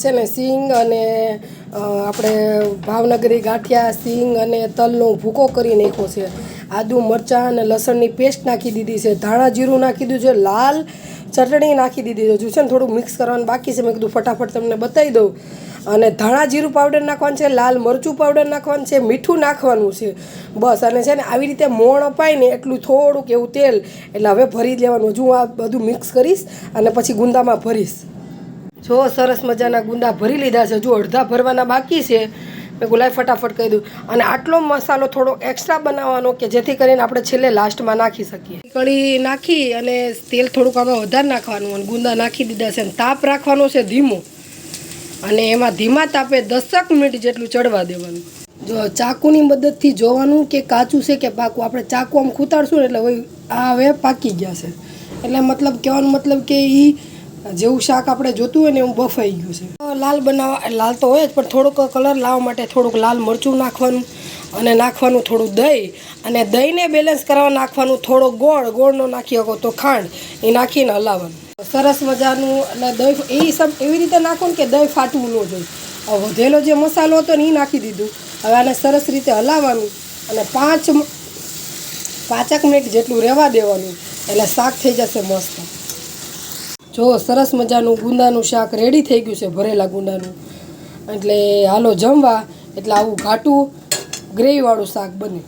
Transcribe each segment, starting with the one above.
છે ને સિંગ અને આપણે ભાવનગરી ગાંઠિયા સિંગ અને તલનો ભૂકો કરી નાખ્યો છે. આદુ મરચાં અને લસણની પેસ્ટ નાખી દીધી છે. ધાણા જીરું નાખી દીધું છે. લાલ ચટણી નાખી દીધી છે. છે ને થોડું મિક્સ કરવાનું બાકી છે. મેં કીધું ફટાફટ તમને બતાવી દઉં. અને ધાણા જીરું પાવડર નાખવાનું છે, લાલ મરચું પાવડર નાખવાનું છે, મીઠું નાખવાનું છે બસ. અને છે ને આવી રીતે મોણ અપાય ને એટલું થોડુંક એવું તેલ, એટલે હવે ભરી લેવાનું. હજુ આ બધું મિક્સ કરીશ અને પછી ગુંદામાં ભરીશ. જો સરસ મજાના ગુંદા ભરી લીધા છે. હજુ અડધા ભરવાના બાકી છે. મેં ગુલાઈ ફટાફટ કહી દઉં. અને આટલો મસાલો થોડો એક્સ્ટ્રા બનાવવાનો કે જેથી કરીને આપણે છેલ્લે લાસ્ટમાં નાખી શકીએ. કળી નાખી અને તેલ થોડુંક આમાં વધારે નાખવાનું અને ગુંદા નાખી દીધા છે. અને તાપ રાખવાનો છે ધીમો, અને એમાં ધીમા તાપે 10 મિનિટ જેટલું ચડવા દેવાનું. જો ચાકુની મદદથી જોવાનું કે કાચું છે કે પાકું. આપણે ચાકુ આમ ખૂતાડશું ને એટલે આ હવે પાકી ગયા છે. એટલે મતલબ કહેવાનો મતલબ કે એ જેવું શાક આપણે જોતું હોય ને એવું બફાઈ ગયું છે. લાલ બનાવવા, લાલ તો હોય જ, પણ થોડોક કલર લાવવા માટે થોડુંક લાલ મરચું નાખવાનું અને નાખવાનું થોડું દહીં, અને દહીંને બેલેન્સ કરવા નાખવાનું થોડો ગોળનો નાખી શકો તો ખાંડ, એ નાખીને હલાવવાનું. સરસ મજાનું. એટલે દહીં એવી રીતે નાખો ને કે દહીં ફાટવું ન જોઈએ. વધેલો જે મસાલો હતો ને એ નાખી દીધું. હવે આને સરસ રીતે હલાવવાનું અને 5 મિનિટ જેટલું રહેવા દેવાનું, એટલે શાક થઈ જશે મસ્ત. જો સરસ મજાનું ગુંદાનું શાક રેડી થઈ ગયું છે, ભરેલા ગુંદાનું. એટલે હાલો જમવા. એટલે આવું ઘાટું ગ્રેવીવાળું શાક બને.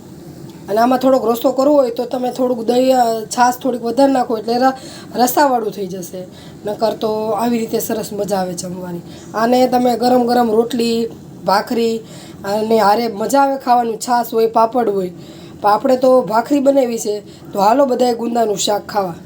અને આમાં થોડોક રસો કરવો હોય તો તમે થોડુંક દહીં છાશ થોડીક વધારે નાખો એટલે રસાવાળું થઈ જશે. નકર તો આવી રીતે સરસ મજા આવે જમવાની. આને તમે ગરમ ગરમ રોટલી ભાખરી અને હારે મજા આવે ખાવાનું. છાશ હોય પાપડ હોય. પણ આપણે તો ભાખરી બનાવી છે, તો હાલો બધાએ ગુંદાનું શાક ખાવા.